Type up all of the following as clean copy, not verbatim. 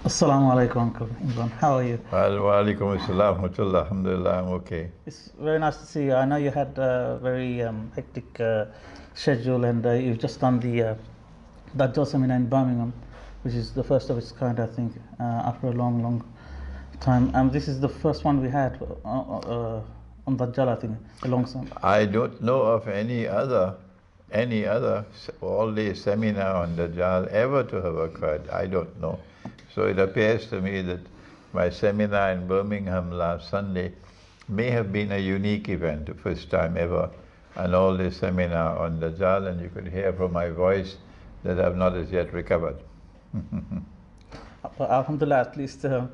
Assalamu alaikum, Uncle Imran. How are you? Wa alaikum assalam wa rahmatullah. Alhamdulillah, I'm okay. It's very nice to see you. I know you had a very hectic schedule, and you've just done the Dajjal seminar in Birmingham, which is the first of its kind, I think, after a long, long time. And this is the first one we had on Dajjal, I think, alongside. I don't know of any other all-day seminar on Dajjal ever to have occurred. I don't know. So it appears to me that my seminar in Birmingham last Sunday may have been a unique event, the first time ever, an all-day seminar on Dajjal, and you could hear from my voice that I've not as yet recovered. But Alhamdulillah, at least there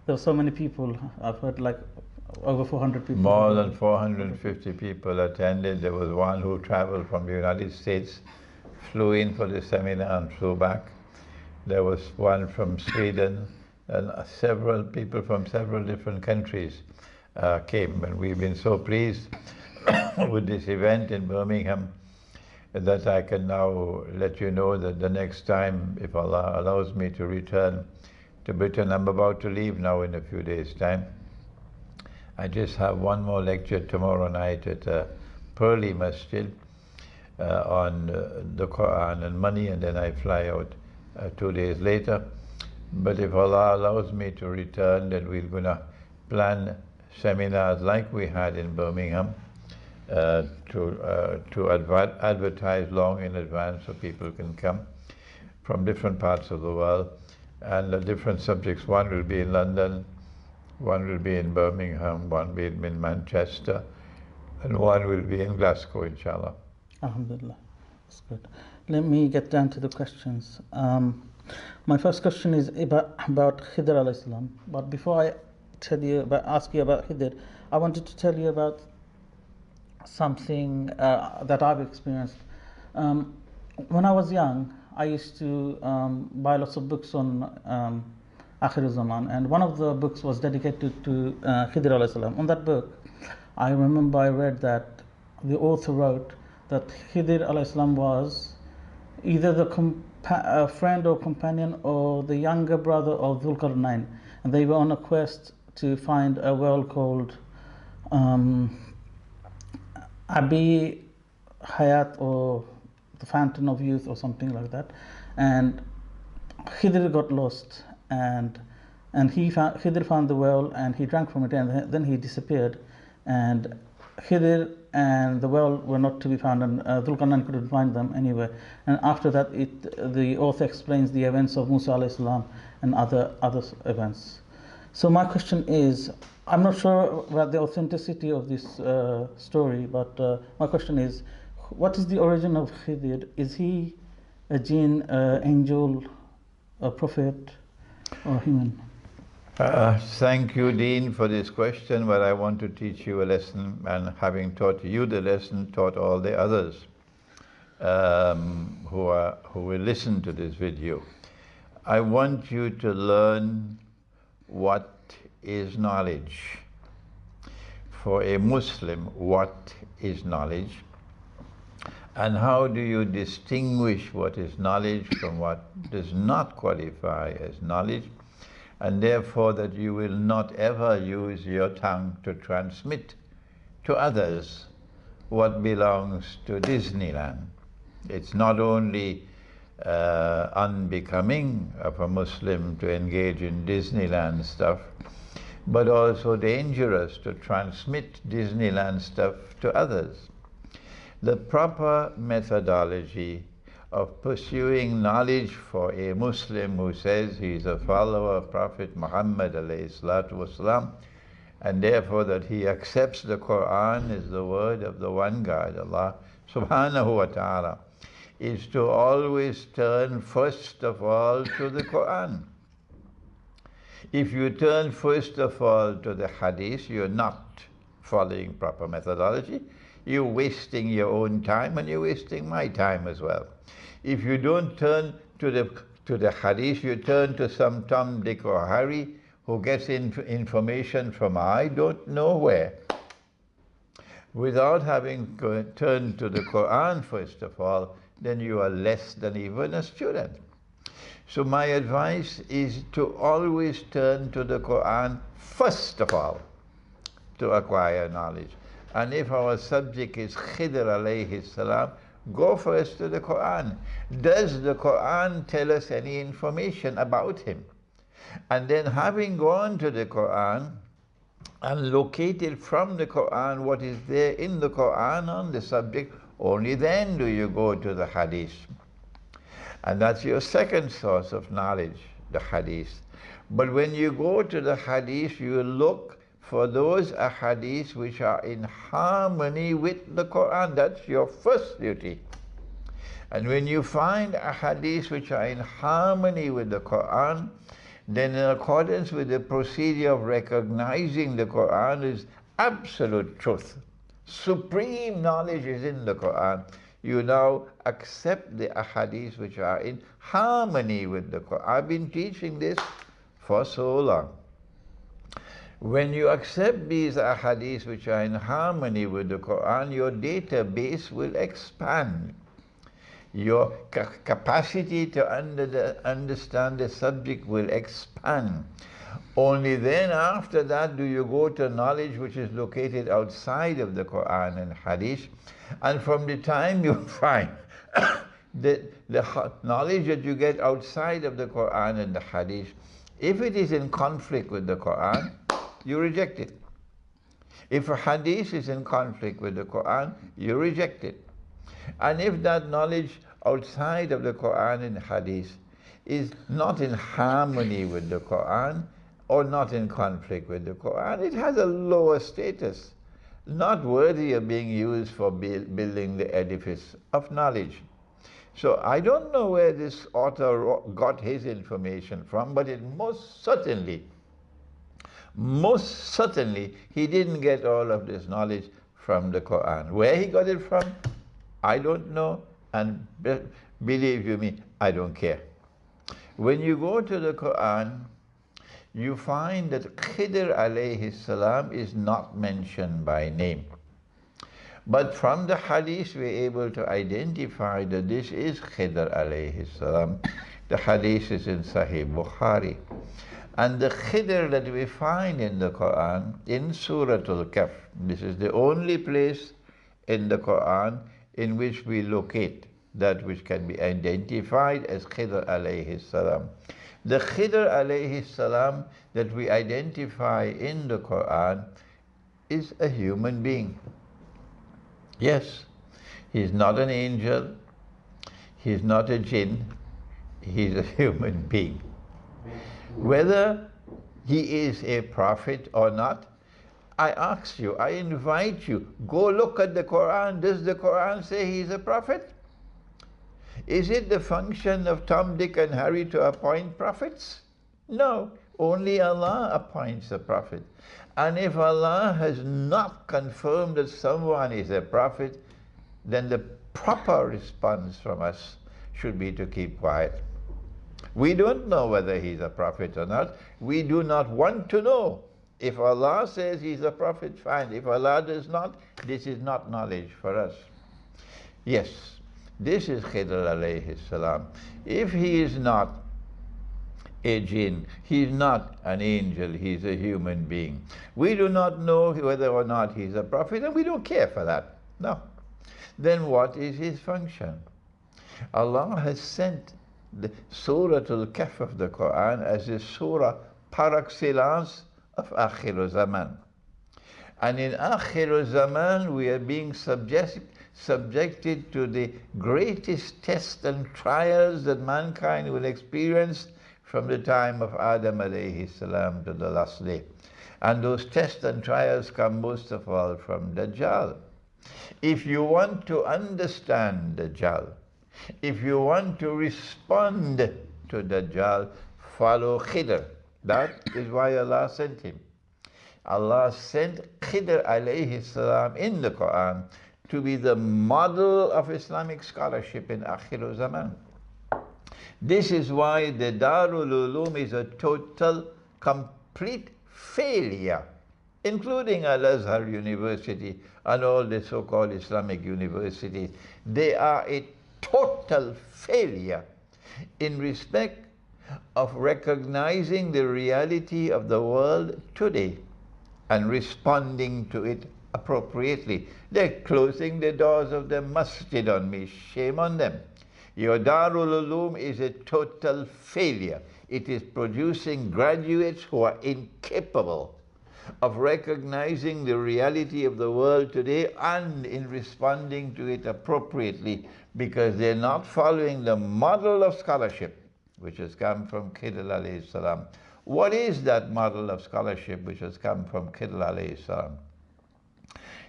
were so many people. I've heard like over 400 people. More than 450 people attended. There was one who traveled from the United States, flew in for the seminar and flew back. There was one from Sweden, and several people from several different countries came. And we've been so pleased with this event in Birmingham that I can now let you know that the next time, if Allah allows me to return to Britain, I'm about to leave now in a few days' time. I just have one more lecture tomorrow night at Pearly Masjid on the Quran and money, and then I fly out 2 days later. But if Allah allows me to return, then we're going to plan seminars like we had in Birmingham to advertise long in advance so people can come from different parts of the world, and the different subjects. One will be in London, one will be in Birmingham, one will be in Manchester, and one will be in Glasgow, inshallah. Alhamdulillah, that's good. Let me get down to the questions. My first question is about Khidr alayhi salam. But before I ask you about Khidr, I wanted to tell you about something that I've experienced. When I was young, I used to buy lots of books on Akhir Zaman, and one of the books was dedicated to Khidr alayhi salam. On that book, I remember I read that the author wrote that Khidr alayhi salam was either the friend or companion or the younger brother of Dhul-Qarnayn, and they were on a quest to find a well called Abi Hayat, or the Fountain of Youth, or something like that. And Khidr got lost, and Khidr found the well, and he drank from it, and then he disappeared. And Khidr and the well were not to be found, and Dhul-Qarnayn couldn't find them anywhere. And after that, the author explains the events of Musa alayhi salam and other events. So my question is, I'm not sure about the authenticity of this story, but my question is, what is the origin of Khidr? Is he a jinn, angel, a prophet, or human? Thank you, Deen, for this question, but I want to teach you a lesson, and having taught you the lesson, taught all the others who will listen to this video. I want you to learn what is knowledge. For a Muslim, what is knowledge? And how do you distinguish what is knowledge from what does not qualify as knowledge? And therefore that you will not ever use your tongue to transmit to others what belongs to Disneyland. It's not only unbecoming of a Muslim to engage in Disneyland stuff, but also dangerous to transmit Disneyland stuff to others. The proper methodology of pursuing knowledge for a Muslim who says he is a follower of Prophet Muhammad ﷺ, and therefore that he accepts the Quran as the word of the one God, Allah subhanahu wa ta'ala, is to always turn first of all to the Quran. If you turn first of all to the Hadith, you're not following proper methodology. You're wasting your own time, and you're wasting my time as well. If you don't turn to the Hadith, you turn to some Tom, Dick, or Harry who gets information from I don't know where. Without having turned to the Quran first of all, then you are less than even a student. So my advice is to always turn to the Quran first of all to acquire knowledge. And if our subject is Khidr alayhi salam, go first to the Quran. Does the Quran tell us any information about him? And then having gone to the Quran and located from the Quran what is there in the Quran on the subject, only then do you go to the Hadith. And that's your second source of knowledge, the Hadith. But when you go to the Hadith, you look for those Ahadith which are in harmony with the Quran. That's your first duty. And when you find Ahadith which are in harmony with the Quran, then in accordance with the procedure of recognizing the Quran is absolute truth. Supreme knowledge is in the Quran. You now accept the Ahadith which are in harmony with the Quran. I've been teaching this for so long. When you accept these Ahadith which are in harmony with the Quran, your database will expand. Your capacity to understand the subject will expand. Only then after that do you go to knowledge which is located outside of the Quran and Hadith. And from the time you find the knowledge that you get outside of the Quran and the Hadith, if it is in conflict with the Quran, you reject it. If a Hadith is in conflict with the Quran, you reject it. And if that knowledge outside of the Quran and Hadith is not in harmony with the Quran or not in conflict with the Quran, it has a lower status, not worthy of being used for building the edifice of knowledge. So I don't know where this author got his information from, but it most certainly, he didn't get all of this knowledge from the Quran. Where he got it from, I don't know, and believe you me, I don't care. When you go to the Quran, you find that Khidr alayhi salam is not mentioned by name. But from the Hadith we're able to identify that this is Khidr alayhi salam. The Hadith is in Sahih Bukhari. And the Khidr that we find in the Quran, in Surah Al-Kahf, this is the only place in the Quran in which we locate that which can be identified as Khidr alayhi salam. The Khidr alayhi salam that we identify in the Quran is a human being. Yes, he's not an angel, he's not a jinn, he's a human being. Whether he is a prophet or not, I ask you, I invite you, go look at the Quran. Does the Quran say he's a prophet? Is it the function of Tom, Dick and Harry to appoint prophets? No, only Allah appoints a prophet. And if Allah has not confirmed that someone is a prophet, then the proper response from us should be to keep quiet. We don't know whether he's a prophet or not. We do not want to know. If Allah says he's a prophet, fine. If Allah does not, this is not knowledge for us. Yes, this is Khidr alayhi salam. If he is not a jinn, he's not an angel, he's a human being. We do not know whether or not he's a prophet, and we don't care for that. No. Then what is his function? Allah has sent the Surah Al-Kahf of the Quran as a surah par excellence of Akhir Zaman. And in Akhir Zaman we are being subjected to the greatest tests and trials that mankind will experience from the time of Adam alayhi salam to the last day. And those tests and trials come most of all from Dajjal. If you want to understand Dajjal, if you want to respond to Dajjal, follow Khidr. That is why Allah sent him. Allah sent Khidr alayhi salam in the Quran to be the model of Islamic scholarship in Akhir Zaman. This is why the Darul Ulum is a total, complete failure, including al-Azhar University and all the so-called Islamic universities. They are a total failure. in respect of recognizing the reality of the world today and responding to it appropriately. They're closing the doors of the masjid on me. Shame on them. Your Darul Uloom is a total failure. It is producing graduates who are incapable of recognizing the reality of the world today and in responding to it appropriately, because they're not following the model of scholarship which has come from Khidr alayhi salam. What is that model of scholarship which has come from Khidr alayhi salam?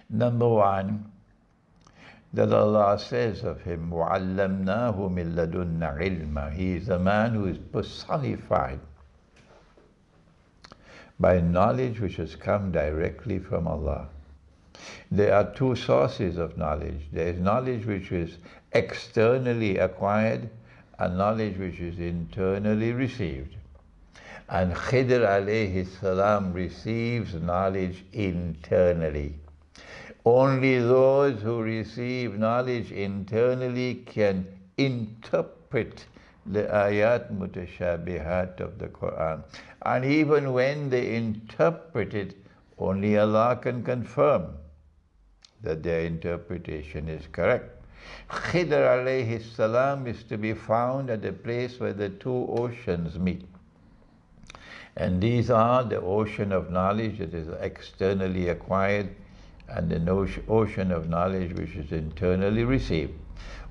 Number one, that Allah says of him, وَعَلَّمْنَاهُ مِن لَدُنَّا عِلْمًا. He is a man who is personified by knowledge which has come directly from Allah. There are two sources of knowledge. There is knowledge which is externally acquired and knowledge which is internally received. And Khidr alayhi salam receives knowledge internally. Only those who receive knowledge internally can interpret the ayat mutashabihat of the Quran. And even when they interpret it, only Allah can confirm that their interpretation is correct. Khidr alayhi salam is to be found at a place where the two oceans meet. And these are the ocean of knowledge that is externally acquired and the ocean of knowledge which is internally received.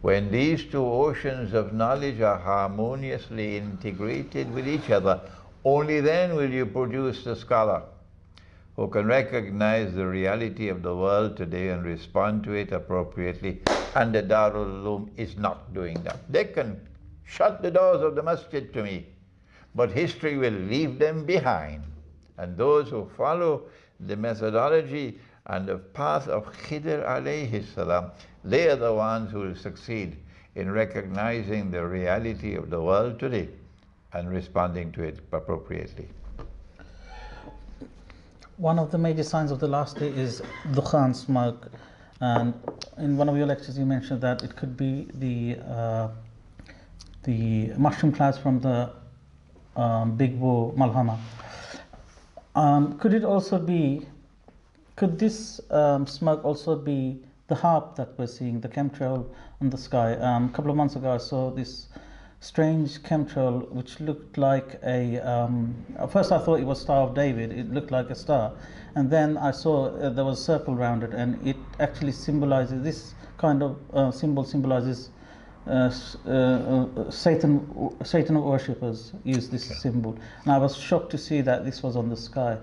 When these two oceans of knowledge are harmoniously integrated with each other, only then will you produce the scholar who can recognize the reality of the world today and respond to it appropriately. And the Darul Uloom is not doing that. They can shut the doors of the masjid to me, but history will leave them behind. And those who follow the methodology and the path of Khidr alayhi salam, they are the ones who will succeed in recognizing the reality of the world today and responding to it appropriately. One of the major signs of the last day is dukhan, smoke. And in one of your lectures you mentioned that it could be the mushroom clouds from the big war Malhama. Could it also be, could this smoke also be the harp that we're seeing, the chemtrail on the sky? A couple of months ago I saw this strange chemtrail which looked like a, at first I thought it was Star of David, it looked like a star, and then I saw there was a circle around it, and it actually symbolizes, this kind of symbol symbolizes Satan worshippers use this symbol, and I was shocked to see that this was on the sky.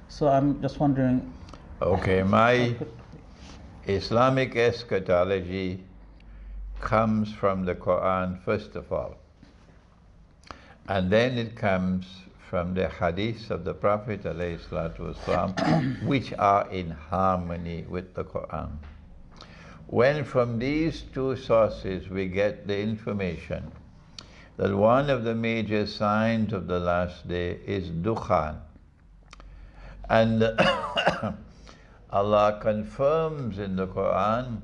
So I'm just wondering. Okay, my Islamic eschatology comes from the Quran first of all, and then it comes from the hadiths of the Prophet ﷺ, which are in harmony with the Quran. When from these two sources we get the information that one of the major signs of the last day is dukhan, and Allah confirms in the Quran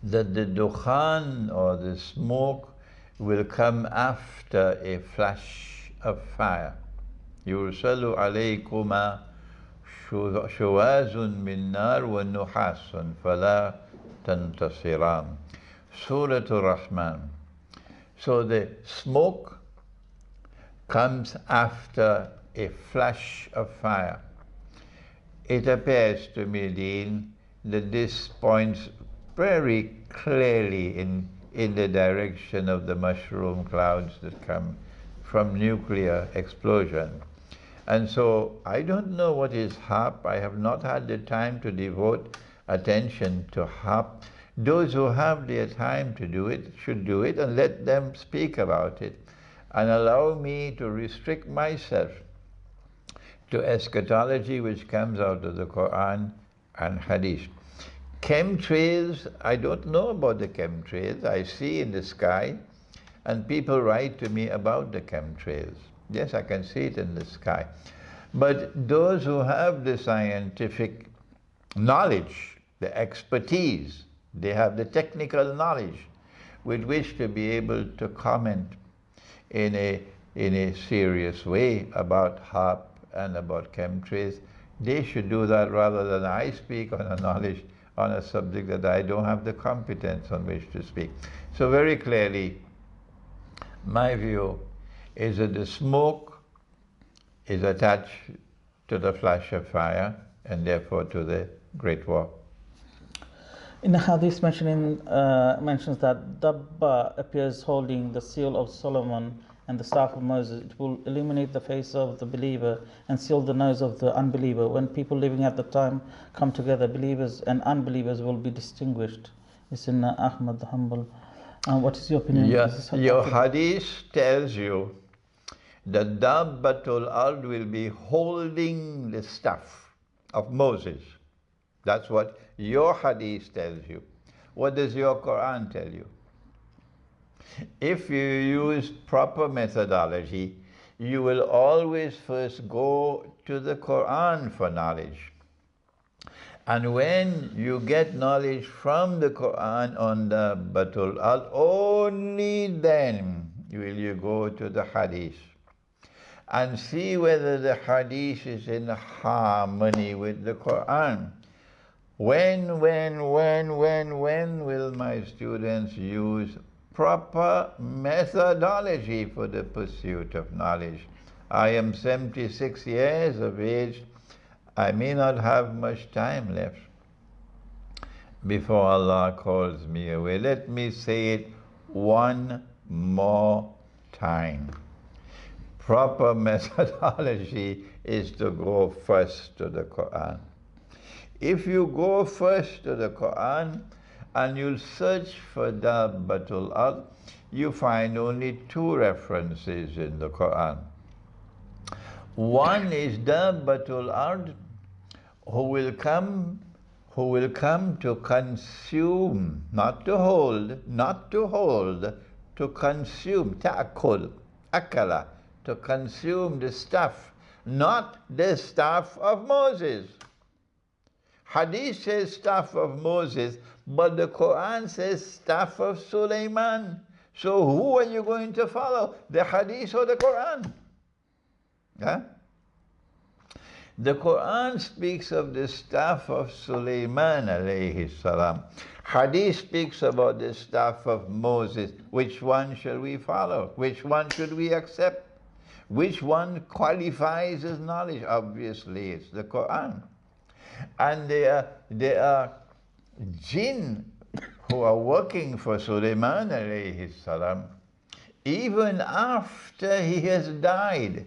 that the dukhan or the smoke will come after a flash of fire. Yursalu alaykuma shuwazun min nar wa nuhasun fala tantasiran. Surah Ar-Rahman. So the smoke comes after a flash of fire. It appears to me, Deen, that this points very clearly in the direction of the mushroom clouds that come from nuclear explosion. And so I don't know what is HARP. I have not had the time to devote attention to HARP. Those who have their time to do it should do it, and let them speak about it, and allow me to restrict myself to eschatology which comes out of the Quran and Hadith. Chemtrails, I don't know about the chemtrails. I see in the sky, and people write to me about the chemtrails. Yes, I can see it in the sky. But those who have the scientific knowledge, the expertise, they have the technical knowledge, with which to be able to comment in a serious way about HARP and about chemtrails. They should do that rather than I speak on a knowledge on a subject that I don't have the competence on which to speak. So very clearly, my view is that the smoke is attached to the flash of fire and therefore to the Great War. In the hadith mentions that Dabbat appears holding the seal of Solomon and the staff of Moses. It will illuminate the face of the believer and seal the nose of the unbeliever. When people living at the time come together, believers and unbelievers will be distinguished. It's in Ahmad Hanbal. What is your opinion? Yes, your hadith tells you that Dabbatul Ard will be holding the staff of Moses. That's what your hadith tells you. What does your Quran tell you? If you use proper methodology, you will always first go to the Quran for knowledge. And when you get knowledge from the Quran on the Batul Ard, only then will you go to the hadith and see whether the hadith is in harmony with the Quran. When will my students use proper methodology for the pursuit of knowledge? I am 76 years of age. I may not have much time left before Allah calls me away. Let me say it one more time. Proper methodology is to go first to the Quran. If you go first to the Quran and you search for Dabbatul Ard, you find only two references in the Quran. One is Dabbatul Ard, who will come to consume, not to hold, to consume, ta'akul, akala, to consume the staff, not the staff of Moses. Hadith says staff of Moses, but the Quran says staff of Sulaiman. So who are you going to follow, the Hadith or the Quran? Huh? The Quran speaks of the staff of Sulaiman alayhi salam. Hadith speaks about the staff of Moses. Which one shall we follow? Which one should we accept? Which one qualifies as knowledge? Obviously, it's the Quran. And there are jinn who are working for Sulaiman alayhi salam. Even after he has died,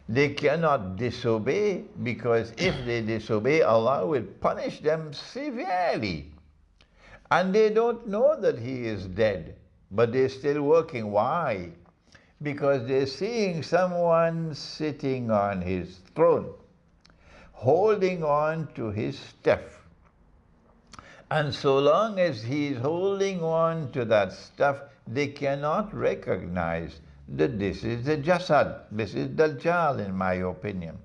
they cannot disobey, because if they disobey, Allah will punish them severely. And they don't know that he is dead, but they're still working. Why? Because they're seeing someone sitting on his throne, holding on to his staff. And so long as he's holding on to that staff, they cannot recognize that this is the Jasad, this is Dajjal, in my opinion.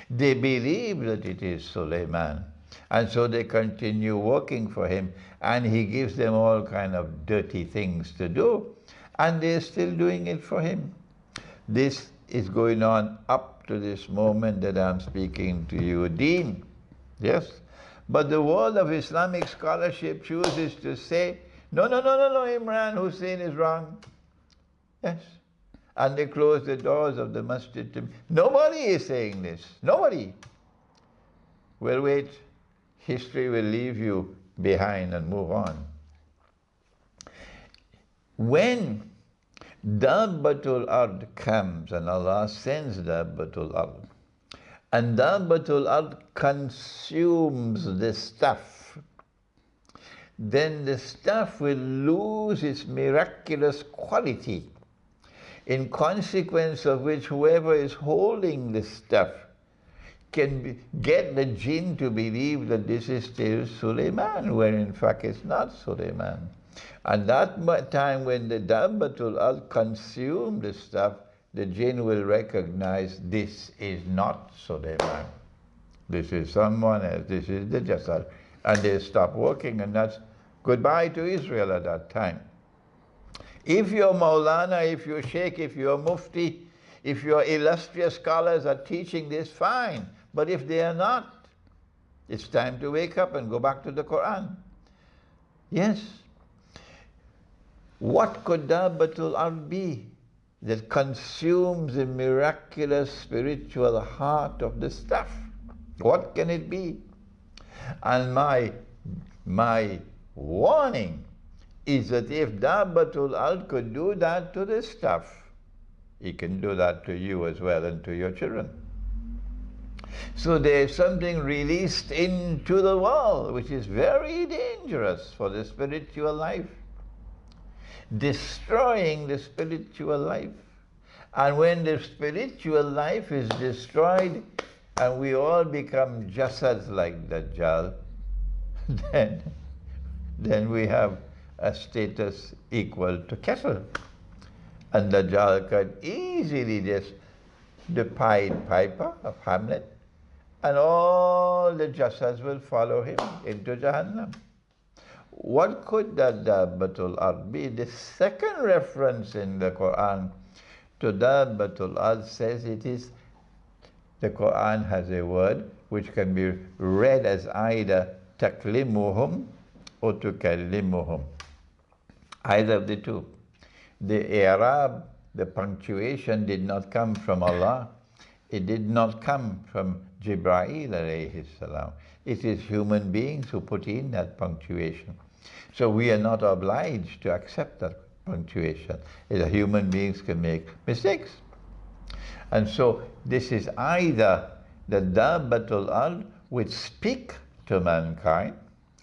They believe that it is Sulaiman, and so they continue working for him, and he gives them all kind of dirty things to do, and they're still doing it for him. This is going on up to this moment that I'm speaking to you, Deen. Yes? But the world of Islamic scholarship chooses to say, no, Imran Hosein is wrong. Yes. And they close the doors of the masjid to me. Nobody is saying this. Nobody. Well, wait. History will leave you behind and move on. When Dabbatul Ard comes, and Allah sends Dabbatul Ard, and Dabbatul Ard consumes the stuff, then the stuff will lose its miraculous quality, in consequence of which whoever is holding the stuff can get the jinn to believe that this is still Sulaiman, where in fact it's not Sulaiman. And that time when the Dabbatul Ard consume the stuff, the jinn will recognize this is not Sulaiman. This is someone else, this is the Jasad. And they stop working, and that's goodbye to Israel at that time. If your Maulana, if your Sheikh, if your Mufti, if your illustrious scholars are teaching this, fine. But if they are not, it's time to wake up and go back to the Quran. Yes. What could Dabbatul Ard be that consumes the miraculous spiritual heart of the stuff? What can it be? And my warning is that if Dabbatul Ard could do that to this stuff, he can do that to you as well and to your children. So there's something released into the world which is very dangerous for the spiritual life, destroying the spiritual life. And when the spiritual life is destroyed and we all become jasads like Dajjal, then we have a status equal to cattle. And Dajjal can easily just the Pied Piper of Hamlet, and all the jasads will follow him into Jahannam. What could that Dabbatul Ard be? The second reference in the Quran to Dabbatul Ard says it is, the Quran has a word which can be read as either taklimuhum or tukallimuhum, either of the two. The Arab, the punctuation did not come from Allah. It did not come from Jibreel alayhi salam. It is human beings who put in that punctuation. So we are not obliged to accept that punctuation. Human beings can make mistakes. And so this is either the Dabbatul Ard which speak to mankind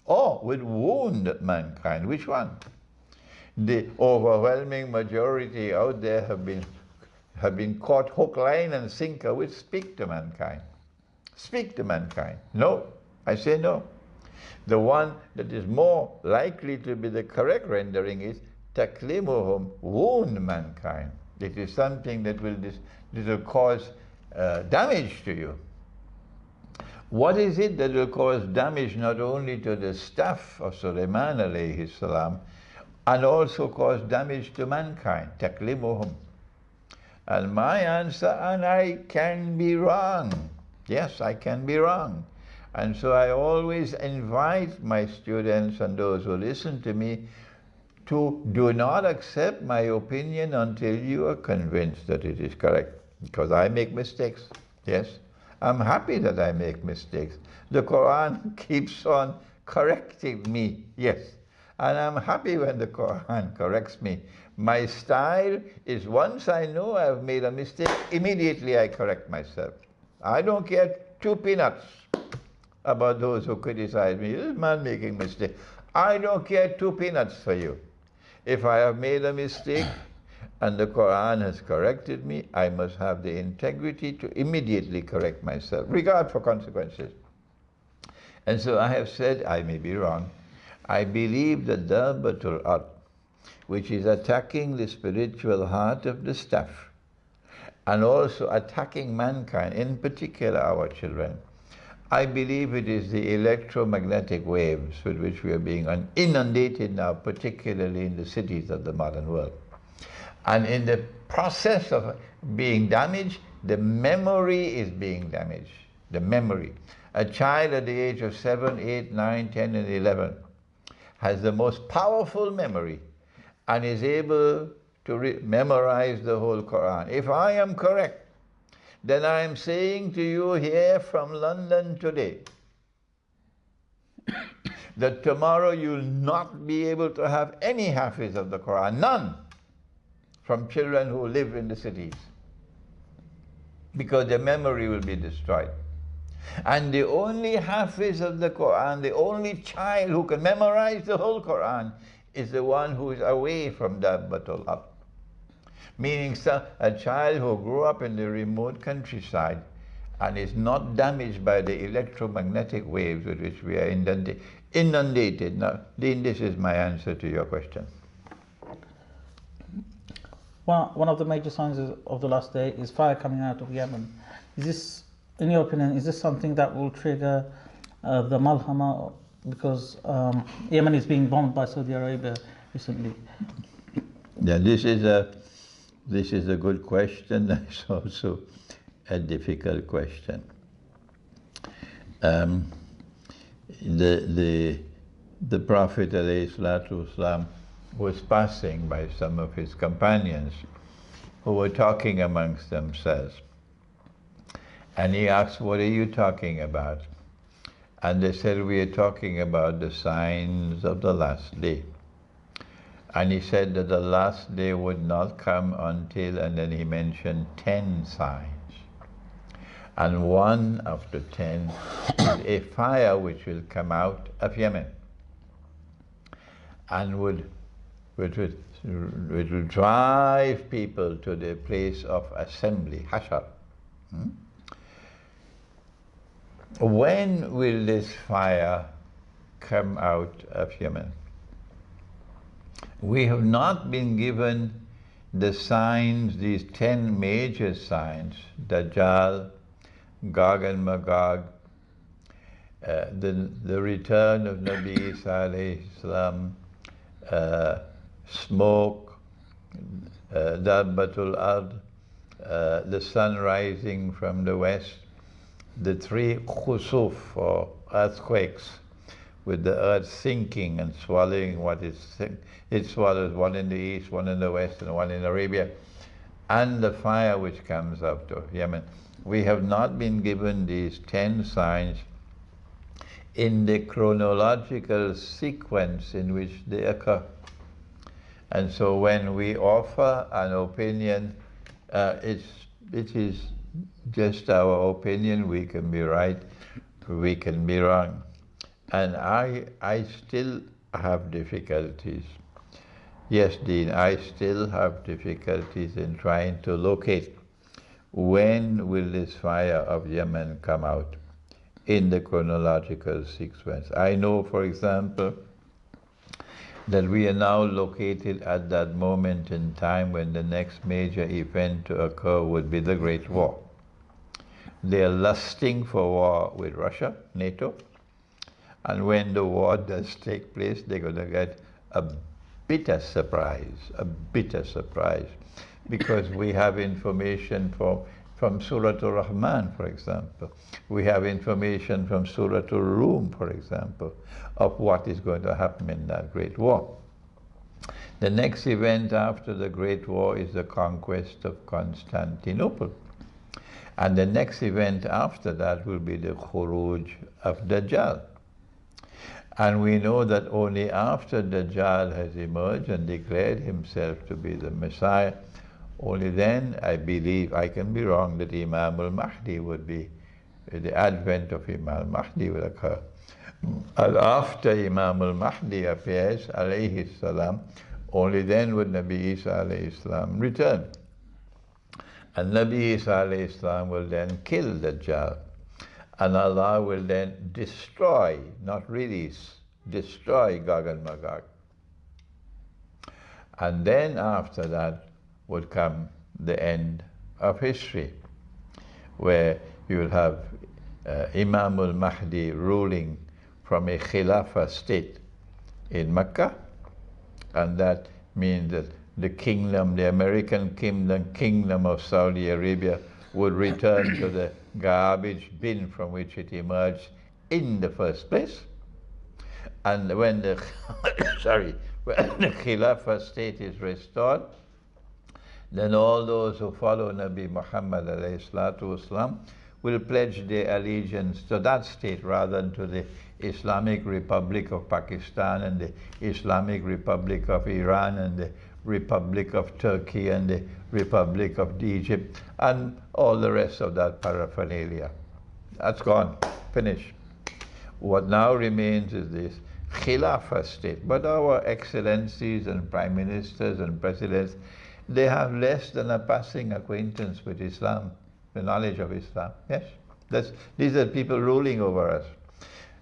or would wound mankind. Which one? The overwhelming majority out there have been caught hook, line and sinker which speak to mankind. Speak to mankind. No, I say no. The one that is more likely to be the correct rendering is taklimuhum, wound mankind. It is something that will cause damage to you. What is it that will cause damage not only to the staff of Sulaiman alayhi salam, and also cause damage to mankind? Taklimuhum. And my answer, and I can be wrong. Yes, I can be wrong. And so I always invite my students and those who listen to me to do not accept my opinion until you are convinced that it is correct. Because I make mistakes. Yes, I'm happy that I make mistakes. The Quran keeps on correcting me. Yes, and I'm happy when the Quran corrects me. My style is, once I know I've made a mistake, immediately I correct myself. I don't care two peanuts about those who criticize me. This man making mistake. I don't care two peanuts for you. If I have made a mistake and the Quran has corrected me, I must have the integrity to immediately correct myself, regard for consequences. And so I have said, I may be wrong, I believe that Dabbatul Ard, which is attacking the spiritual heart of the staff, and also attacking mankind, in particular our children, I believe it is the electromagnetic waves with which we are being inundated now, particularly in the cities of the modern world. And in the process of being damaged, the memory is being damaged. The memory. A child at the age of 7, 8, 9, 10, and 11 has the most powerful memory and is able to memorize the whole Quran. If I am correct, then I am saying to you here from London today that tomorrow you will not be able to have any Hafiz of the Quran, none, from children who live in the cities, because their memory will be destroyed. And the only Hafiz of the Quran, the only child who can memorize the whole Quran, is the one who is away from Dabbatul Ard. Meaning a child who grew up in the remote countryside and is not damaged by the electromagnetic waves with which we are inundated. Now, Deen, this is my answer to your question. One of the major signs of the last day is fire coming out of Yemen. Is this, in your opinion, is this something that will trigger the Malhama? Because Yemen is being bombed by Saudi Arabia recently. Yeah, this is a good question. It's also a difficult question. The Prophet ﷺ was passing by some of his companions who were talking amongst themselves. And he asked, "What are you talking about?" And they said, "We are talking about the signs of the last day." And he said that the last day would not come until, and then he mentioned 10 signs. And one of the 10 is a fire which will come out of Yemen and which will drive people to the place of assembly, hashar. When will this fire come out of Yemen? We have not been given the signs, these 10 major signs, Dajjal, Gog and Magog, the return of Nabi Isa alayhi salam, smoke, Dabbat al-Ard, the sun rising from the west, the 3 khusuf, or earthquakes, with the earth sinking and swallowing what it swallows, one in the east, one in the west, and one in Arabia, and the fire which comes out of Yemen. We have not been given these 10 signs in the chronological sequence in which they occur. And so when we offer an opinion, it is just our opinion. We can be right, we can be wrong. And I still have difficulties. Yes, Dean, I still have difficulties in trying to locate when will this fire of Yemen come out in the chronological sequence. I know, for example, that we are now located at that moment in time when the next major event to occur would be the Great War. They are lusting for war with Russia, NATO, and when the war does take place, they're going to get a bitter surprise, because we have information from Surah Al-Rahman, for example. We have information from Surah Al-Rum, for example, of what is going to happen in that Great War. The next event after the Great War is the conquest of Constantinople. And the next event after that will be the Khuruj of Dajjal. And we know that only after Dajjal has emerged and declared himself to be the Messiah, only then, I believe, I can be wrong, that Imam al-Mahdi would be, the advent of Imam al-Mahdi will occur. And after Imam al-Mahdi appears, alayhi salam, only then would Nabi Isa alayhi salam return. And Nabi Isa alayhi salam will then kill Dajjal. And Allah will then destroy, not release, destroy Gog and Magog. And then after that would come the end of history, where you will have Imam al-Mahdi ruling from a Khilafah state in Mecca, and that means that the kingdom, the American kingdom of Saudi Arabia would return to the garbage bin from which it emerged in the first place. And when the when the Khilafah state is restored, then all those who follow Nabi Muhammad ﷺ will pledge their allegiance to that state rather than to the Islamic Republic of Pakistan and the Islamic Republic of Iran and the Republic of Turkey and the Republic of Egypt and all the rest of that paraphernalia. That's gone, finished. What now remains is this Khilafah state. But our excellencies and prime ministers and presidents, they have less than a passing acquaintance with Islam, the knowledge of Islam. Yes, these are people ruling over us.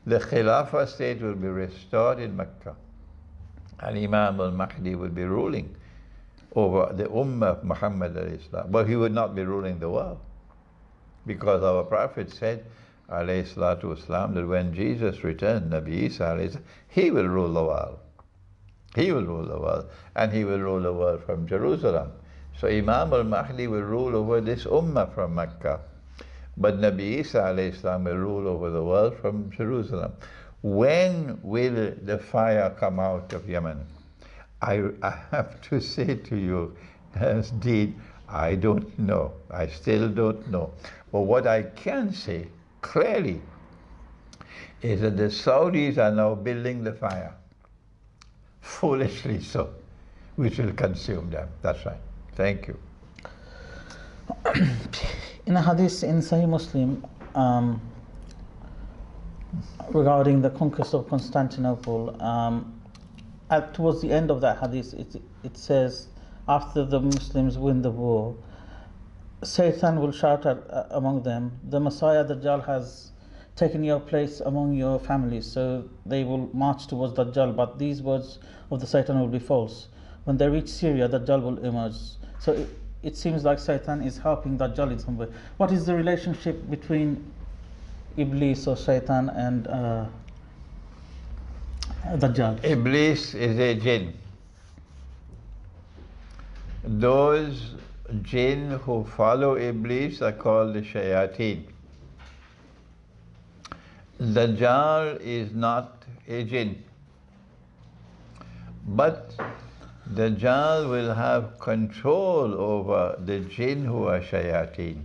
The Khilafah state will be restored in Mecca, and Imam al-Mahdi will be ruling over the Ummah of Muhammad al-Islam. But he would not be ruling the world, because our Prophet said, alayhi salatu wasalam, that when Jesus returned, Nabi Isa, he will rule the world. He will rule the world, and he will rule the world from Jerusalem. So Imam al-Mahdi will rule over this ummah from Mecca. But Nabi Isa alayhi salam will rule over the world from Jerusalem. When will the fire come out of Yemen? I have to say to you, as Deen, I don't know. I still don't know. But what I can say clearly is that the Saudis are now building the fire. Foolishly so, which will consume them. That's right. Thank you. In a hadith in Sahih Muslim, regarding the conquest of Constantinople, towards the end of that hadith, it says, after the Muslims win the war, Satan will shout among them, the Messiah Dajjal has taken your place among your families, so they will march towards Dajjal, but these words of the Satan will be false. When they reach Syria, Dajjal will emerge. So it seems like Satan is helping Dajjal in some way. What is the relationship between Iblis or Satan and Dajjal? Iblis is a jinn. Those jinn who follow Iblis are called the shayateen. Dajjal is not a jinn, but Dajjal will have control over the jinn who are shayateen.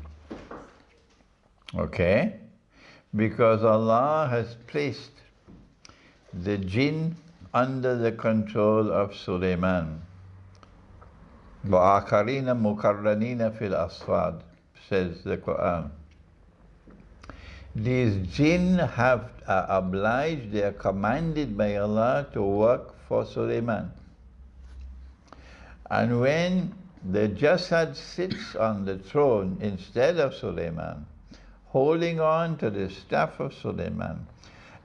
Okay? Because Allah has placed the jinn under the control of Sulaiman. وَآخَرِينَ مُقَرَّنِينَ فِي الْأَصْفَادِ, says the Quran. These jinn are obliged, they are commanded by Allah to work for Sulaiman. And when the Jasad sits on the throne instead of Sulaiman, holding on to the staff of Sulaiman,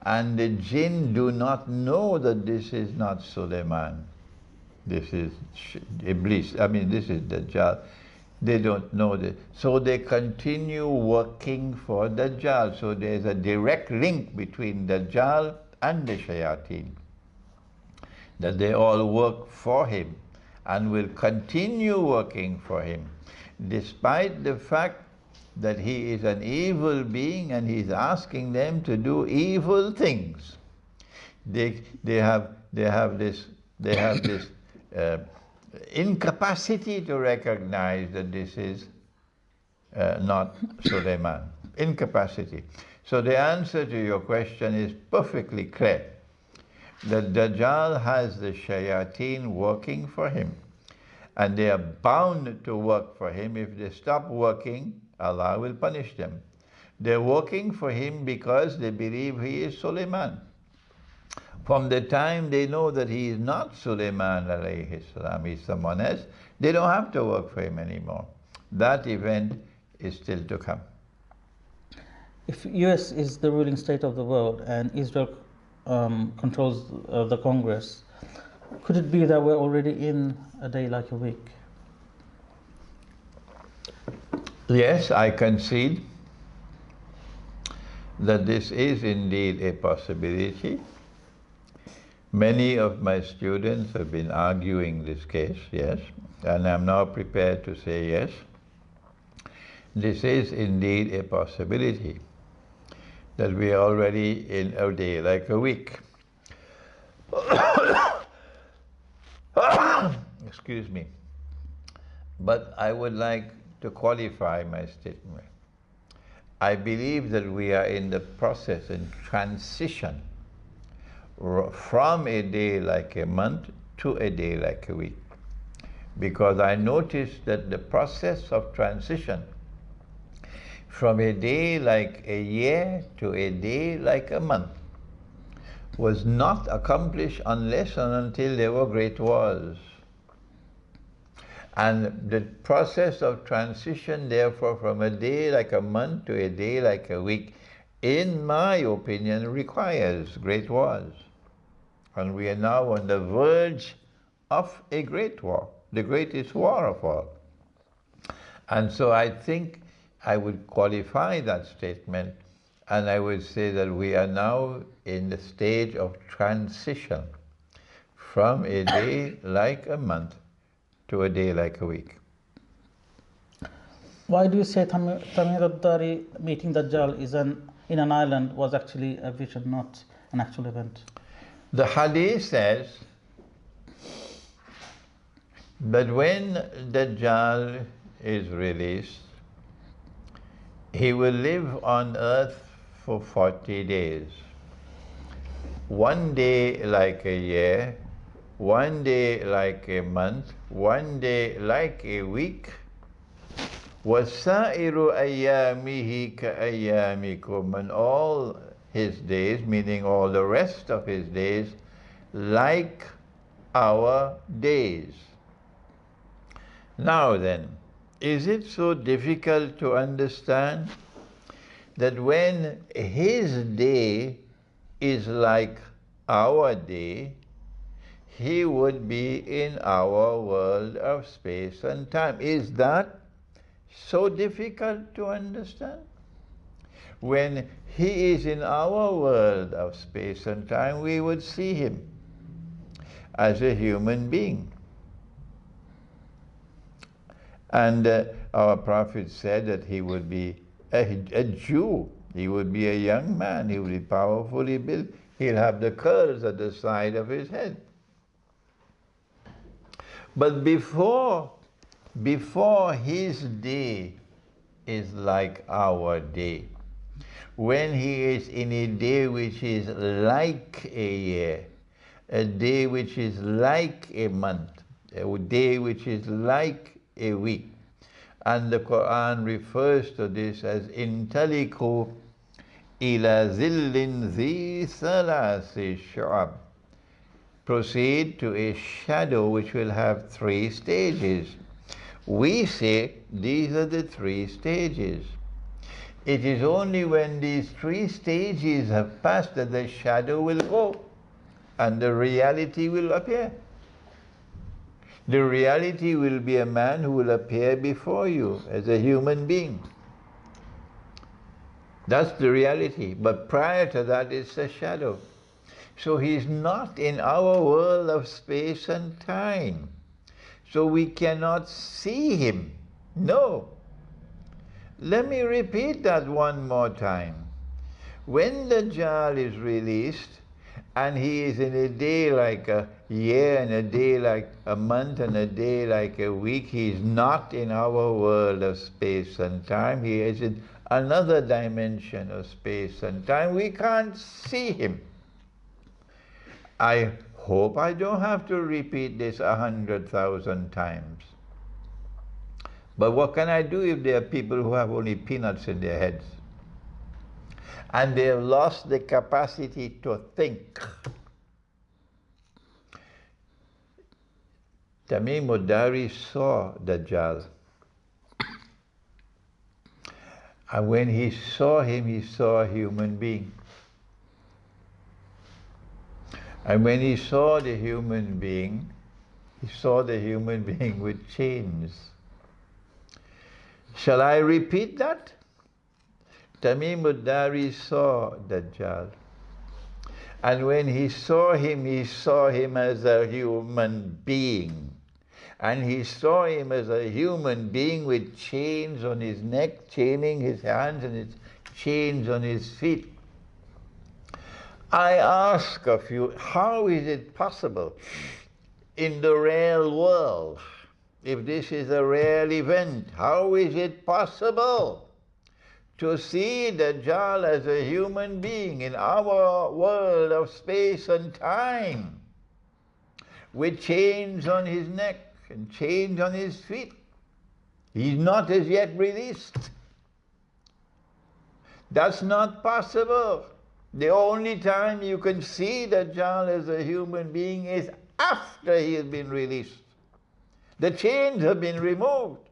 and the jinn do not know that this is not Sulaiman, this is Iblis, this is Dajjal. They don't know this. So they continue working for Dajjal. So there's a direct link between Dajjal and the shayateen, that they all work for him and will continue working for him, despite the fact that he is an evil being and he's asking them to do evil things. They have this incapacity to recognize that this is not Sulaiman. Incapacity. So the answer to your question is perfectly clear. That Dajjal has the shayateen working for him, and they are bound to work for him. If they stop working, Allah will punish them. They're working for him because they believe he is Sulaiman. From the time they know that he is not Sulaiman alayhi salam, he's someone else, they don't have to work for him anymore. That event is still to come. If US is the ruling state of the world and Israel controls the Congress, could it be that we're already in a day like a week? Yes, I concede that this is indeed a possibility. Many of my students have been arguing this case, yes, and I'm now prepared to say yes. This is indeed a possibility, that we are already in a day like a week. Excuse me. But I would like to qualify my statement. I believe that we are in the process and transition from a day like a month to a day like a week. Because I noticed that the process of transition from a day like a year to a day like a month was not accomplished unless and until there were great wars. And the process of transition, therefore, from a day like a month to a day like a week, in my opinion, requires great wars. And we are now on the verge of a great war, the greatest war of all. And so I think I would qualify that statement, and I would say that we are now in the stage of transition from a day like a month to a day like a week. Why do you say Tamir al-Dari meeting Dajjal in an island was actually a vision, not an actual event? The hadith says that when Dajjal is released, he will live on earth for 40 days. One day like a year, one day like a month, one day like a week. وَسَائِرُ أَيَّامِهِ كَأَيَّامِكُمْ, and all his days, meaning all the rest of his days, like our days. Now then, is it so difficult to understand that when his day is like our day, he would be in our world of space and time? Is that so difficult to understand? When he is in our world of space and time, we would see him as a human being. And our Prophet said that he would be a Jew. He would be a young man. He would be powerfully built. He'll have the curls at the side of his head. But before his day is like our day, when he is in a day which is like a year, a day which is like a month, a day which is like a week, and the Quran refers to this as intaliku ila zillin zi salasi shu'ab, proceed to a shadow which will have 3 stages. We say these are the 3 stages. It is only when these 3 stages have passed that the shadow will go and the reality will appear. The reality will be a man who will appear before you as a human being. That's the reality. But prior to that, it's a shadow. So he's not in our world of space and time. So we cannot see him. No. Let me repeat that one more time. When the Dajjal is released, and he is in a day like a year, and a day like a month, and a day like a week, he is not in our world of space and time. He is in another dimension of space and time. We can't see him. I hope I don't have to repeat this 100,000 times. But what can I do if there are people who have only peanuts in their heads? And they have lost the capacity to think. Tamim al-Dari saw Dajjal. And when he saw him, he saw a human being. And when he saw the human being, he saw the human being with chains. Shall I repeat that? Tamim al-Dari saw Dajjal. And when he saw him as a human being. And he saw him as a human being with chains on his neck, chaining his hands, and his chains on his feet. I ask of you, how is it possible in the real world, if this is a real event, how is it possible to see Dajjal as a human being in our world of space and time, with chains on his neck and chains on his feet? He's not as yet released. That's not possible. The only time you can see Dajjal as a human being is after he has been released. The chains have been removed.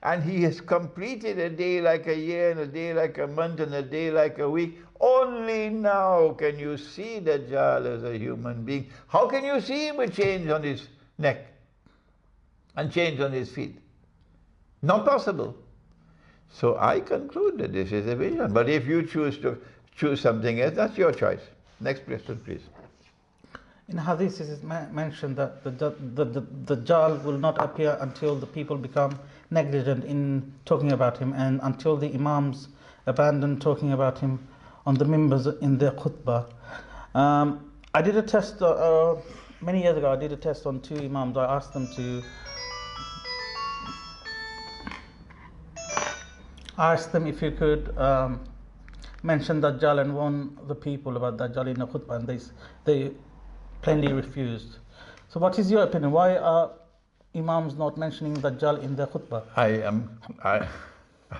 And he has completed a day like a year, and a day like a month, and a day like a week. Only now can you see Dajjal as a human being. How can you see him with chains on his neck and chains on his feet? Not possible. So I conclude that this is a vision. But if you choose to choose something else, that's your choice. Next question, please. In hadith it is mentioned that the Dajjal will not appear until the people become negligent in talking about him, and until the Imams abandon talking about him on the mimbars in their khutbah. I did a test many years ago. I did a test on 2 Imams. I asked them if you could mention Dajjal and warn the people about Dajjal in the khutbah, and they plainly refused. So what is your opinion? Why are Imams not mentioning Dajjal in their khutbah?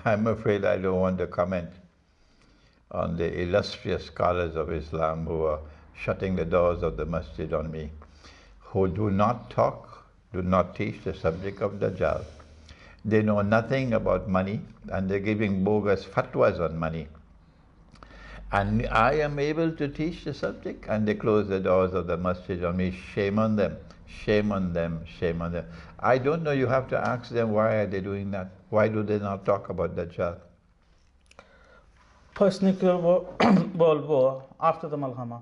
I'm afraid I don't want to comment on the illustrious scholars of Islam who are shutting the doors of the masjid on me, who do not teach the subject of Dajjal. They know nothing about money, and they're giving bogus fatwas on money. And I am able to teach the subject, and they close the doors of the masjid on me. Shame on them, shame on them, shame on them. I don't know, you have to ask them, why are they doing that? Why do they not talk about Dajjal? Post-nuclear world war, after the Malhama,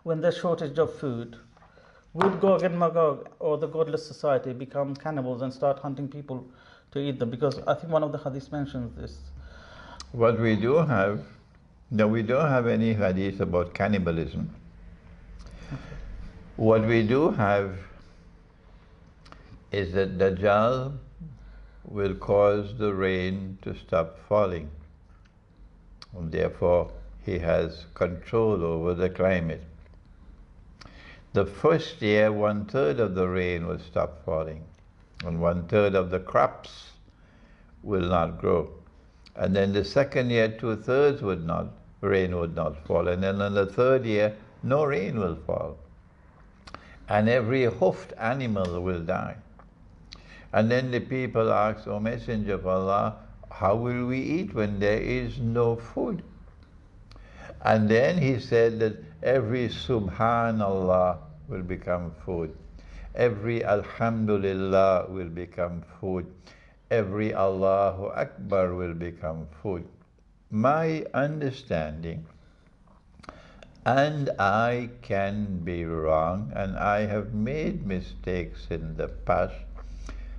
when there's shortage of food, would Gog and Magog or the godless society become cannibals and start hunting people to eat them? Because I think one of the hadiths mentions this. What we do have, no, we don't have any hadith about cannibalism. Okay. What we do have is that Dajjal will cause the rain to stop falling. And therefore, he has control over the climate. The first year, 1/3 of the rain will stop falling, and 1/3 of the crops will not grow. And then the second year, 2/3 rain would not fall. And then in the third year, no rain will fall. And every hoofed animal will die. And then the people ask, O Messenger of Allah, how will we eat when there is no food? And then he said that every Subhanallah will become food. Every Alhamdulillah will become food. Every Allahu Akbar will become food. My understanding, and I can be wrong, and I have made mistakes in the past,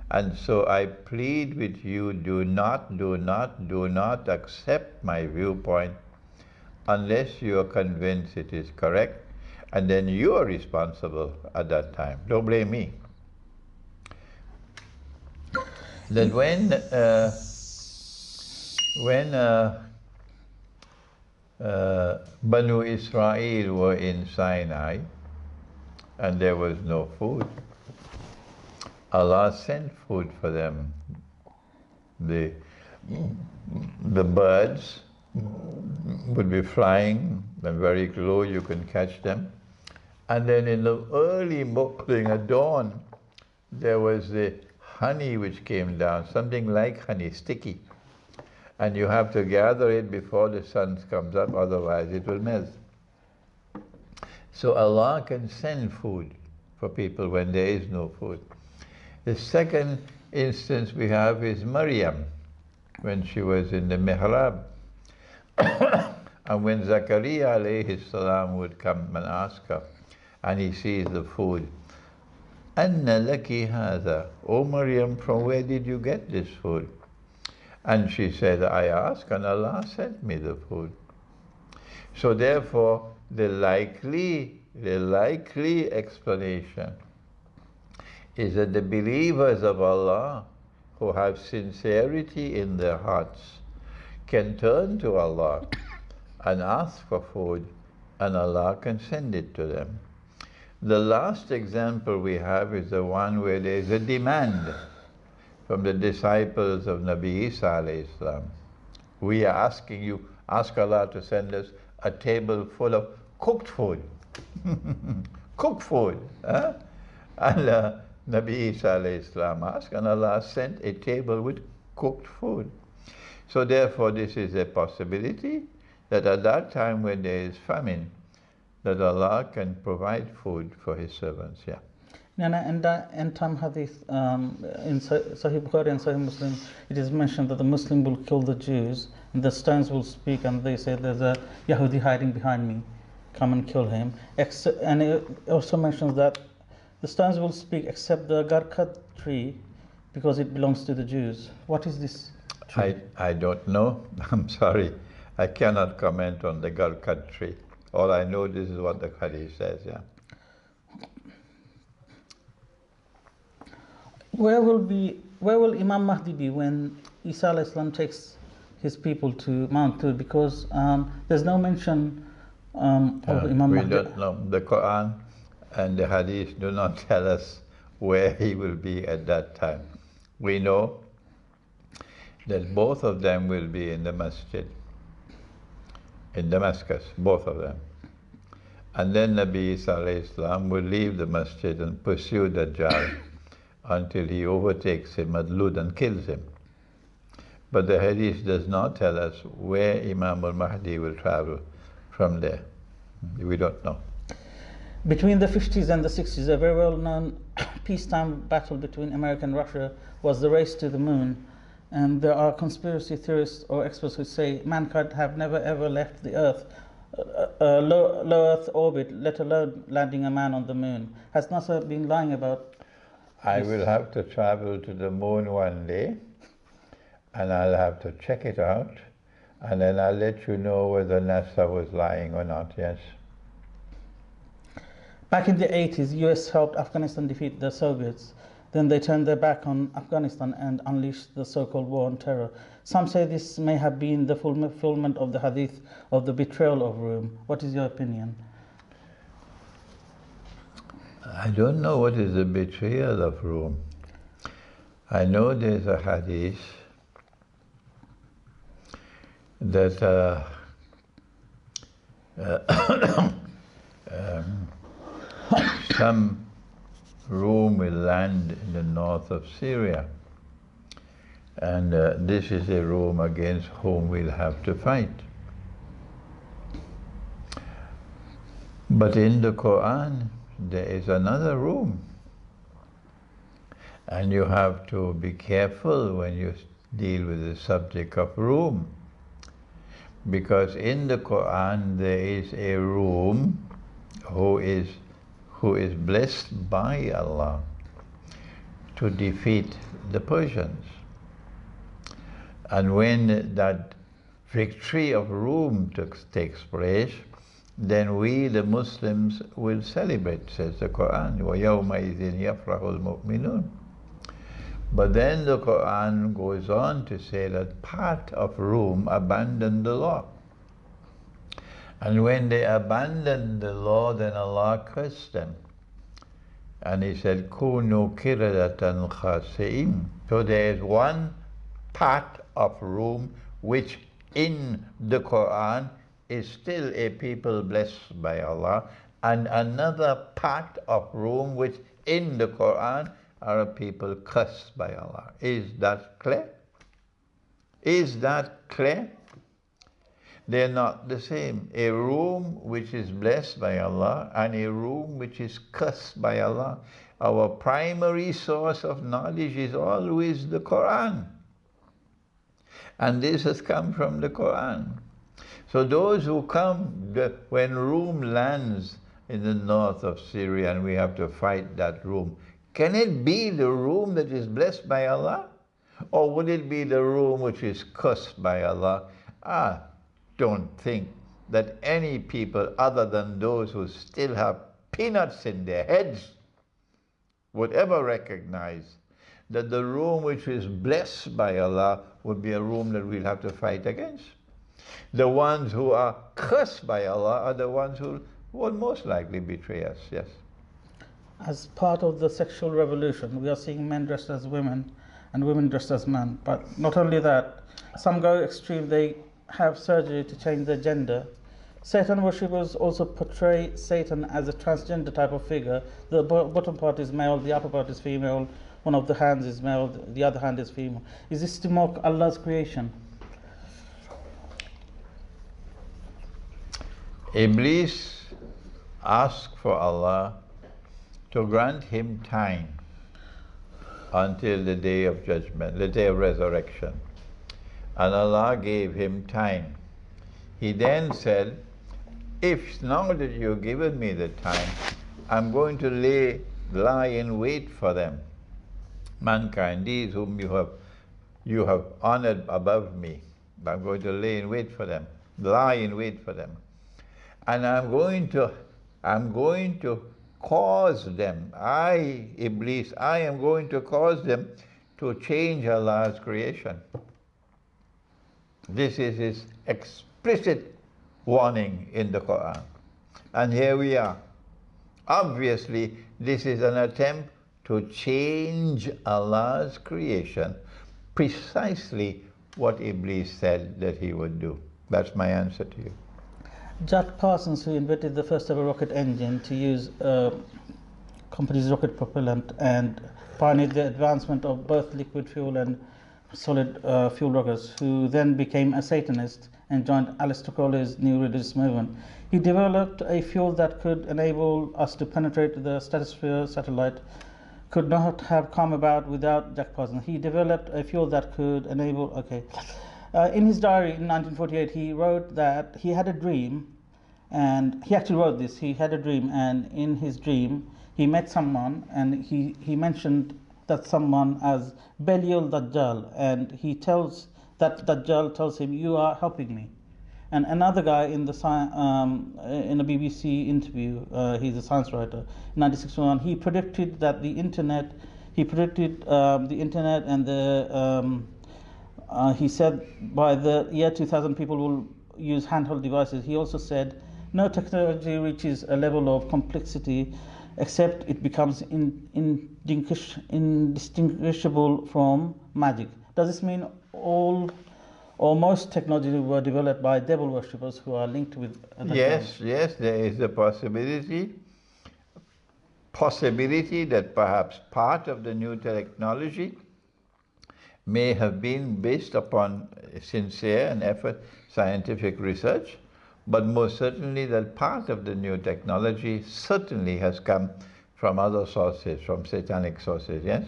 and so I plead with you, do not accept my viewpoint unless you are convinced it is correct, and then you are responsible at that time. Don't blame me. That when Banu Israel were in Sinai and there was no food, Allah sent food for them. The birds would be flying, and very close you can catch them. And then in the early morning at dawn, there was the honey which came down, something like honey, sticky. And you have to gather it before the sun comes up, otherwise it will melt. So Allah can send food for people when there is no food. The second instance we have is Maryam, when she was in the mihrab. And when Zakaria alayhi salam would come and ask her, and he sees the food, Anna laki hadha, O Maryam, from where did you get this food? And she said, I asked, and Allah sent me the food. So therefore, the likely explanation is that the believers of Allah who have sincerity in their hearts can turn to Allah and ask for food, and Allah can send it to them. The last example we have is the one where there is a demand from the disciples of Nabi Isa alayhi salam. We are asking you, ask Allah to send us a table full of cooked food. Cooked food. Huh? And Nabi Isa alayhi salam asked, and Allah sent a table with cooked food. So therefore this is a possibility that at that time when there is famine, that Allah can provide food for His servants. Yeah. And in time hadith, in Sahih Bukhari and Sahih Muslim, it is mentioned that the Muslim will kill the Jews, and the stones will speak, and they say there's a Yahudi hiding behind me. come and kill him. And it also mentions that the stones will speak except the garkat tree because it belongs to the Jews. What is this tree? I don't know. I'm sorry. I cannot comment on the garkat tree. All I know, this is what the Hadith says, yeah. Where will Imam Mahdi be when Isa alayhi salam takes his people to Mount Tur? Because there's no mention of Imam Mahdi. We don't know. The Quran and the Hadith do not tell us where he will be at that time. We know that both of them will be in the masjid, in Damascus, both of them. And then Nabi Isa alayhi salam will leave the masjid and pursue Dajjal until he overtakes him at Lud and kills him. But the Hadith does not tell us where Imam al-Mahdi will travel from there. We don't know. Between the 50s and the 60s, a very well-known peacetime battle between America and Russia was the race to the moon. And there are conspiracy theorists or experts who say mankind have never ever left the Earth, low Earth orbit, let alone landing a man on the moon. Has NASA been lying about I will have to travel to the moon one day, and I'll have to check it out, and then I'll let you know whether NASA was lying or not, yes. Back in the 80s, US helped Afghanistan defeat the Soviets. Then they turned their back on Afghanistan and unleashed the so-called war on terror. Some say this may have been the fulfillment of the hadith of the betrayal of Rome. What is your opinion? I don't know what is the betrayal of Rome. I know there's a hadith that some Rome will land in the north of Syria, and this is a Rome against whom we'll have to fight. But in the Quran, there is another Rome, and you have to be careful when you deal with the subject of Rome, because in the Quran there is a Rome who is blessed by Allah to defeat the Persians. And when that victory of Rome takes place, then we, the Muslims, will celebrate, says the Quran. وَيَوْمَئِذٍ يَفْرَحُ الْمُؤْمِنُونَ. But then the Quran goes on to say that part of Rome abandoned the law. And when they abandoned the law, then Allah cursed them. And He said, كُونُوا كِرَدَةً خَاسِئِينَ. So there is one part of Rome which in the Quran is still a people blessed by Allah, and another part of Rome which in the Quran are a people cursed by Allah. Is that clear? Is that clear? They're not the same. A Rome which is blessed by Allah and a Rome which is cursed by Allah. Our primary source of knowledge is always the Quran. And this has come from the Quran. So those who come, when Rome lands in the north of Syria and we have to fight that Rome, can it be the Rome that is blessed by Allah? Or would it be the Rome which is cursed by Allah? Don't think that any people other than those who still have peanuts in their heads would ever recognize that the Rome which is blessed by Allah would be a Rome that we'll have to fight against. The ones who are cursed by Allah are the ones who will most likely betray us, yes. As part of the sexual revolution, we are seeing men dressed as women and women dressed as men. But not only that, some go extreme, they have surgery to change their gender. Satan worshippers also portray Satan as a transgender type of figure. The bottom part is male, the upper part is female, one of the hands is male, the other hand is female. Is this to mock Allah's creation? Iblis asked for Allah to grant him time until the day of judgment, the day of resurrection. And Allah gave him time. He then said, if now that you've given me the time, I'm going to lie in wait for them. Mankind, these whom you have honored above me, I'm going to lie in wait for them. And I'm going to cause them, Iblis, I am going to cause them to change Allah's creation. This is his explicit warning in the Quran. And here we are. Obviously, this is an attempt to change Allah's creation, precisely what Iblis said that he would do. That's my answer to you. Jack Parsons, who invented the first ever rocket engine to use company's rocket propellant and pioneered the advancement of both liquid fuel and solid fuel rockets, who then became a Satanist and joined Aleister Crowley's new religious movement. He developed a fuel that could enable us to penetrate the stratosphere satellite, could not have come about without Jack Parsons. He developed a fuel that could enable, in his diary in 1948, he wrote that he had a dream, and he actually wrote this, he had a dream, and in his dream, he met someone, and he mentioned that someone as Belial Dajjal, and that Dajjal tells him, you are helping me. And another guy in a BBC interview, he's a science writer, in 1961, he predicted that the internet, and he said by the year 2000 people will use handheld devices. He also said no technology reaches a level of complexity except it becomes indistinguishable from magic. Does this mean all or most technologies were developed by devil worshippers who are linked with other Yes, there is a possibility that perhaps part of the new technology may have been based upon sincere and effort scientific research, but most certainly that part of the new technology certainly has come from other sources, from satanic sources, yes?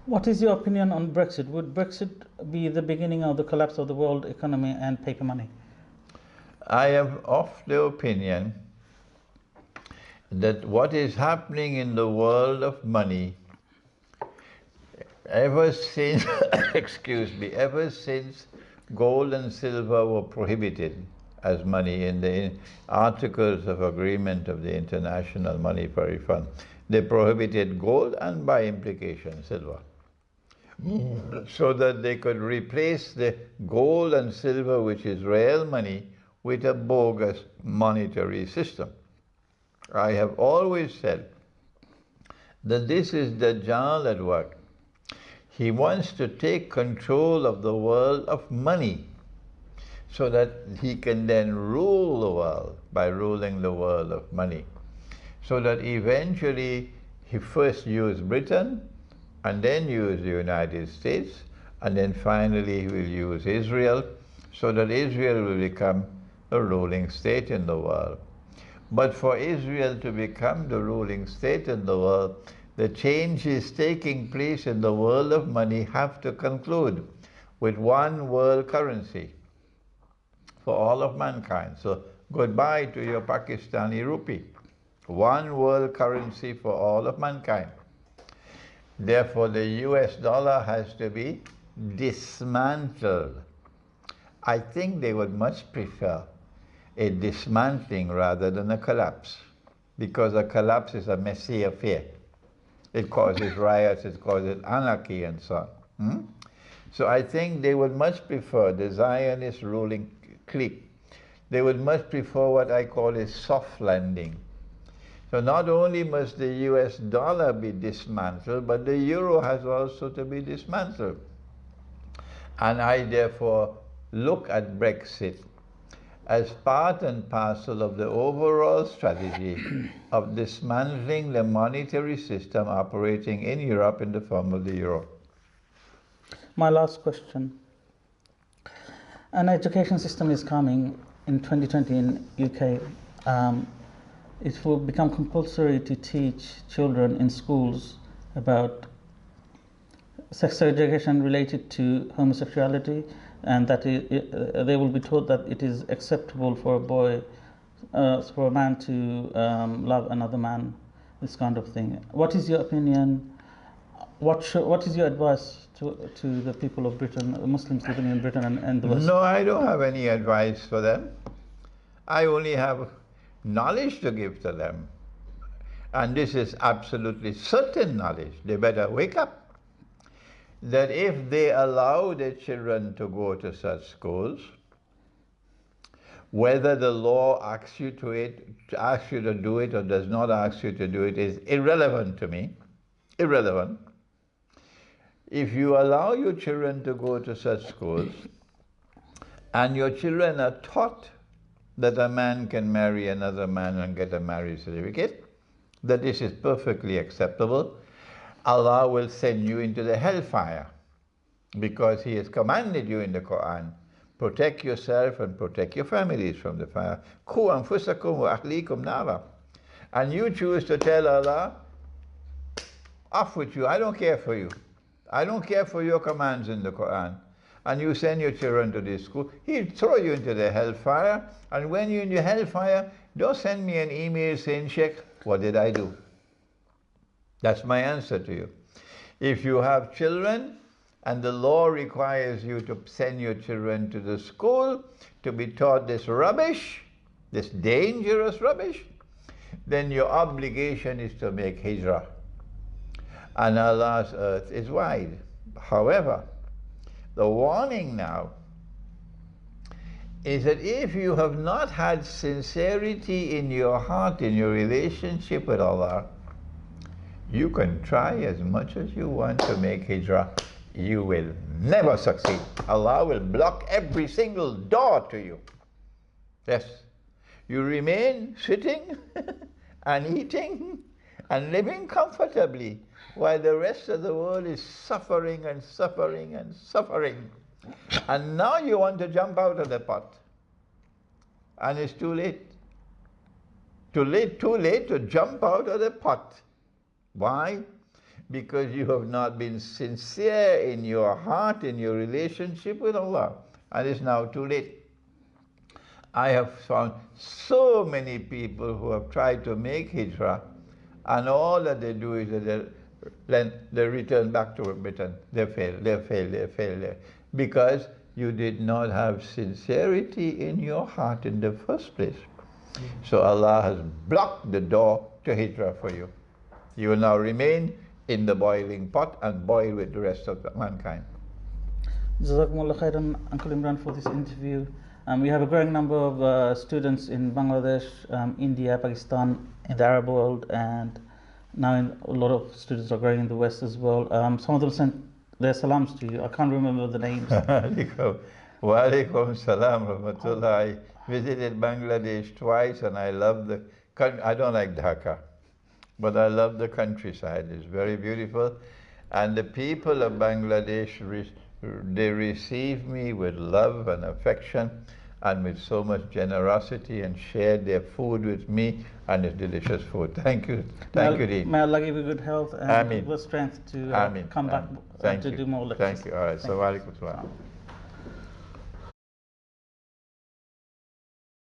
What is your opinion on Brexit? Would Brexit be the beginning of the collapse of the world economy and paper money? I am of the opinion that what is happening in the world of money, ever since, ever since gold and silver were prohibited as money in the Articles of Agreement of the International Monetary Fund, they prohibited gold and by implication silver, so that they could replace the gold and silver, which is real money, with a bogus monetary system. I have always said that this is Dajjal at work. He wants to take control of the world of money so that he can then rule the world by ruling the world of money. So that eventually he first used Britain, and then use the United States, and then finally he will use Israel, so that Israel will become the ruling state in the world. But for Israel to become the ruling state in the world, the changes taking place in the world of money have to conclude with one world currency for all of mankind. So goodbye to your Pakistani rupee. One world currency for all of mankind. Therefore, the US dollar has to be dismantled. I think they would much prefer a dismantling rather than a collapse, because a collapse is a messy affair. It causes riots, it causes anarchy and so on. So I think they would much prefer, the Zionist ruling clique, they would much prefer what I call a soft landing. So not only must the US dollar be dismantled, but the euro has also to be dismantled. And I therefore look at Brexit as part and parcel of the overall strategy of dismantling the monetary system operating in Europe in the form of the euro. My last question. An education system is coming in 2020 in UK. It will become compulsory to teach children in schools about sex segregation related to homosexuality, and that they will be taught that it is acceptable for a boy for a man to love another man, this kind of thing. What is your opinion? What is your advice to the people of Britain, Muslims living in Britain and the West? No, I don't have any advice for them. I only have knowledge to give to them. And this is absolutely certain knowledge. They better wake up. That if they allow their children to go to such schools, whether the law asks you to do it or does not ask you to do it is irrelevant to me. Irrelevant. If you allow your children to go to such schools and your children are taught that a man can marry another man and get a marriage certificate, that this is perfectly acceptable, Allah will send you into the hellfire because He has commanded you in the Quran, protect yourself and protect your families from the fire. Qu anfusakum wa ahlikum nara. And you choose to tell Allah, off with you, I don't care for you. I don't care for your commands in the Quran. And you send your children to this school, He'll throw you into the hellfire. And when you're in the hellfire, don't send me an email saying, Sheikh, what did I do? That's my answer to you. If you have children and the law requires you to send your children to the school to be taught this rubbish, this dangerous rubbish, then your obligation is to make hijrah. And Allah's earth is wide. However, the warning now is that if you have not had sincerity in your heart, in your relationship with Allah, you can try as much as you want to make hijrah. You will never succeed. Allah will block every single door to you. Yes. You remain sitting and eating and living comfortably while the rest of the world is suffering and suffering and suffering. And now you want to jump out of the pot. And it's too late. Too late to jump out of the pot. Why? Because you have not been sincere in your heart, in your relationship with Allah. And it's now too late. I have found so many people who have tried to make hijrah, and all that they do is that they return back to Britain. They fail. Because you did not have sincerity in your heart in the first place. So Allah has blocked the door to hijrah for you. You will now remain in the boiling pot and boil with the rest of mankind. Jazakumullah khairan, Uncle Imran, for this interview. We have a growing number of students in Bangladesh, India, Pakistan, in the Arab world, and now a lot of students are growing in the West as well. Some of them sent their salams to you. I can't remember the names. Wa alaikum salam rahmatullah. I visited Bangladesh twice and I love the country. I don't like Dhaka, but I love the countryside. It's very beautiful. And the people of Bangladesh, they receive me with love and affection and with so much generosity and shared their food with me, and it's delicious food. Thank you. Thank you, Deen. May Allah give you good health and the strength to come back to do more lectures. Thank you. All right. So, wa alaikum salam.